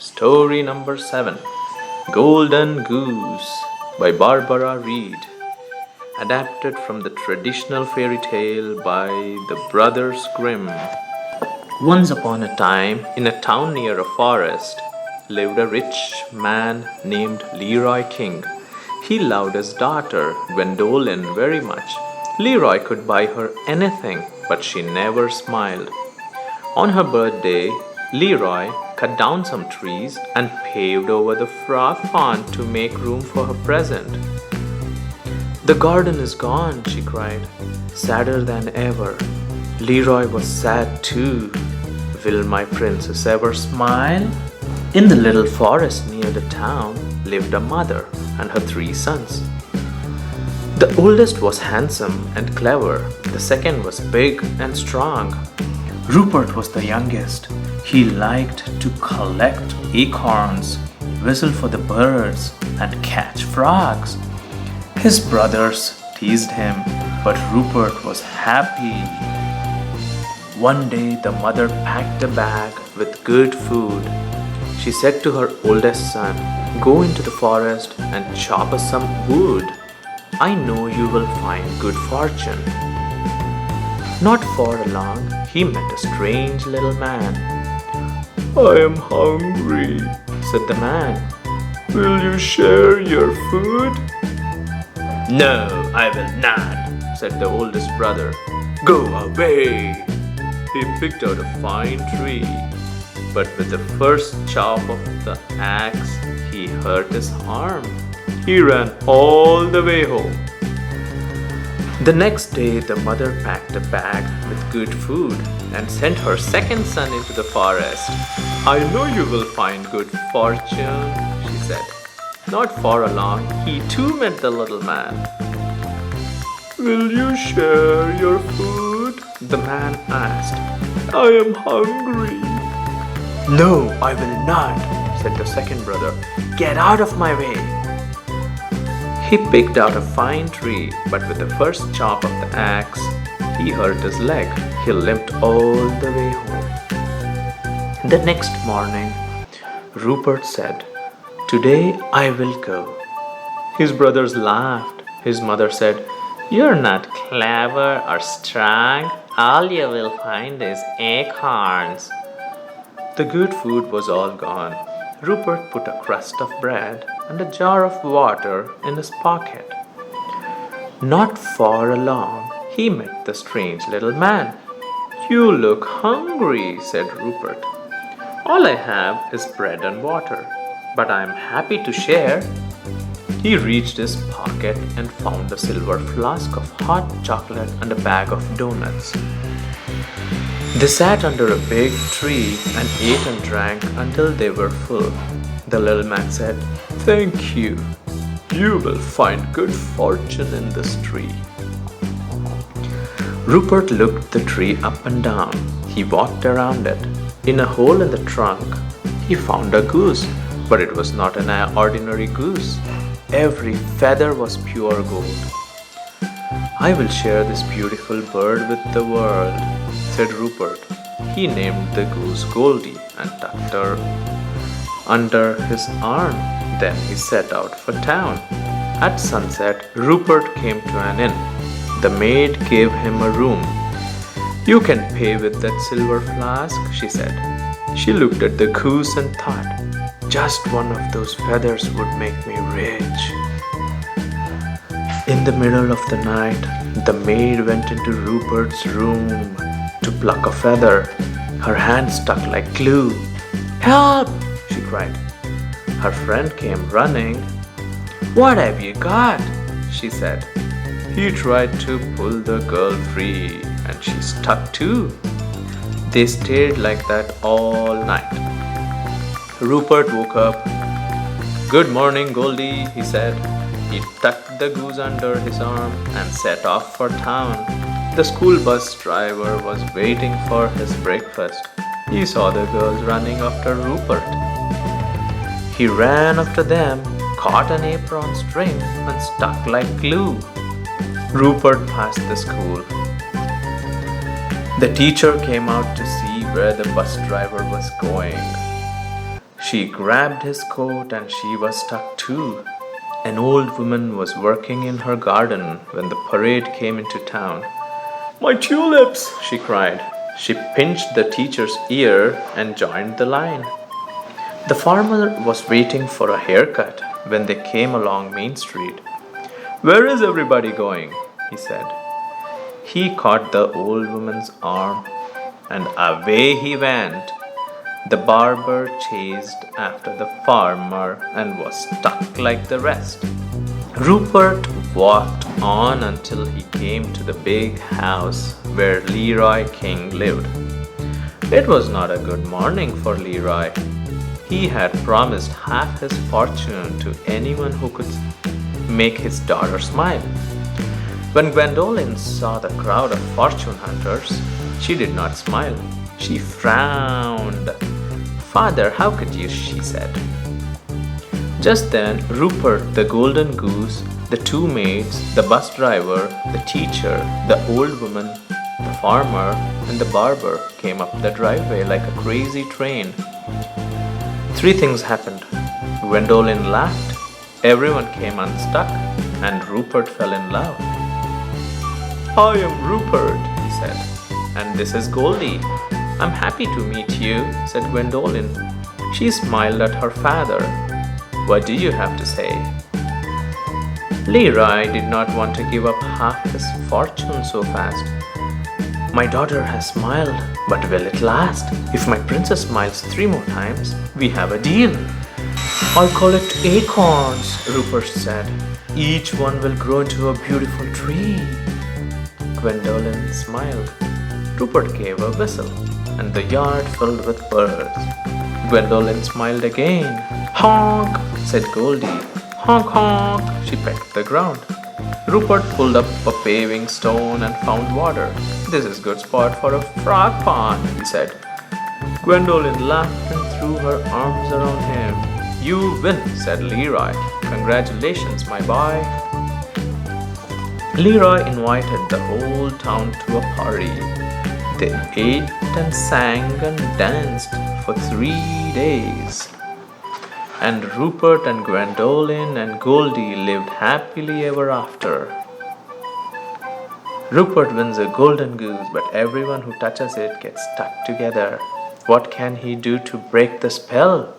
Story number 7, Golden Goose by Barbara Reed. Adapted from the traditional fairy tale by the Brothers Grimm. Once upon a time, in a town near a forest, lived a rich man named Leroy King. He loved his daughter, Gwendolin, very much. Leroy could buy her anything, but she never smiled. On her birthday, Leroy cut down some trees and paved over the frog pond to make room for her present. "The garden is gone," she cried, sadder than ever. Leroy was sad too. "Will my princess ever smile?" In the little forest near the town lived a mother and her 3 sons. The oldest was handsome and clever. The second was big and strong. Rupert was the youngest. He liked to collect acorns, whistle for the birds, and catch frogs. His brothers teased him, but Rupert was happy. One day the mother packed a bag with good food. She said to her oldest son, "Go into the forest and chop us some wood. I know you will find good fortune." Not for long, he met a strange little man. "I am hungry," said the man. "Will you share your food?" "No, I will not," said the oldest brother. "Go away." He picked out a fine tree, but with the first chop of the axe, he hurt his arm. He ran all the way home. The next day, the mother packed a bag with good food and sent her second son into the forest. "I know you will find good fortune," she said. Not for long, he too met the little man. "Will you share your food?" the man asked. "I am hungry." "No, I will not," said the second brother. "Get out of my way." He picked out a fine tree, but with the first chop of the axe, he hurt his leg. He limped all the way home. The next morning, Rupert said, "Today I will go." His brothers laughed. His mother said, "You're not clever or strong. All you will find is acorns." The good food was all gone. Rupert put a crust of bread and a jar of water in his pocket. Not for long, he met the strange little man. "You look hungry," said Rupert. "All I have is bread and water, but I am happy to share." He reached his pocket and found a silver flask of hot chocolate and a bag of donuts. They sat under a big tree and ate and drank until they were full. The little man said, "Thank you. You will find good fortune in this tree." Rupert looked the tree up and down. He walked around it. In a hole in the trunk, he found a goose, but it was not an ordinary goose. Every feather was pure gold. "I will share this beautiful bird with the world," said Rupert. He named the goose Goldie and tucked her under his arm. Then he set out for town. At sunset, Rupert came to an inn. The maid gave him a room. "You can pay with that silver flask," she said. She looked at the goose and thought, "Just one of those feathers would make me rich." In the middle of the night, the maid went into Rupert's room to pluck a feather. Her hand stuck like glue. "Help!" she cried. Her friend came running. "What have you got?" she said. He tried to pull the girl free, and she stuck too. They stayed like that all night. Rupert woke up. "Good morning, Goldie," he said. He tucked the goose under his arm and set off for town. The school bus driver was waiting for his breakfast. He saw the girls running after Rupert. He ran after them, caught an apron string, and stuck like glue. Rupert passed the school. The teacher came out to see where the bus driver was going. She grabbed his coat and she was stuck too. An old woman was working in her garden when the parade came into town. My tulips, she cried. She pinched the teacher's ear and joined the line. The farmer was waiting for a haircut when they came along Main Street. Where is everybody going? He said. He caught the old woman's arm and away he went. The barber chased after the farmer and was stuck like the rest. Rupert walked on until he came to the big house where Leroy King lived. It was not a good morning for Leroy. He had promised half his fortune to anyone who could make his daughter smile. When Gwendolin saw the crowd of fortune hunters, she did not smile. She frowned. Father, how could you? She said. Just then, Rupert, the golden goose, the two maids, the bus driver, the teacher, the old woman, the farmer, and the barber came up the driveway like a crazy train. Three things happened. Gwendolin laughed, everyone came unstuck, and Rupert fell in love. I am Rupert, he said, and this is Goldie. I'm happy to meet you, said Gwendolin. She smiled at her father. What do you have to say? Leroy did not want to give up half his fortune so fast. My daughter has smiled, but will it last? If my princess smiles 3 more times, we have a deal. I'll collect acorns, Rupert said. Each one will grow into a beautiful tree. Gwendolin smiled. Rupert gave a whistle, and the yard filled with birds. Gwendolin smiled again. Honk, said Goldie. Honk, honk, she pecked the ground. Rupert pulled up a paving stone and found water. This is a good spot for a frog pond, he said. Gwendolin laughed and threw her arms around him. You win, said Leroy. Congratulations, my boy. Leroy invited the whole town to a party. They ate and sang and danced for 3 days. And Rupert and Gwendolin and Goldie lived happily ever after. Rupert wins a golden goose, but everyone who touches it gets stuck together. What can he do to break the spell?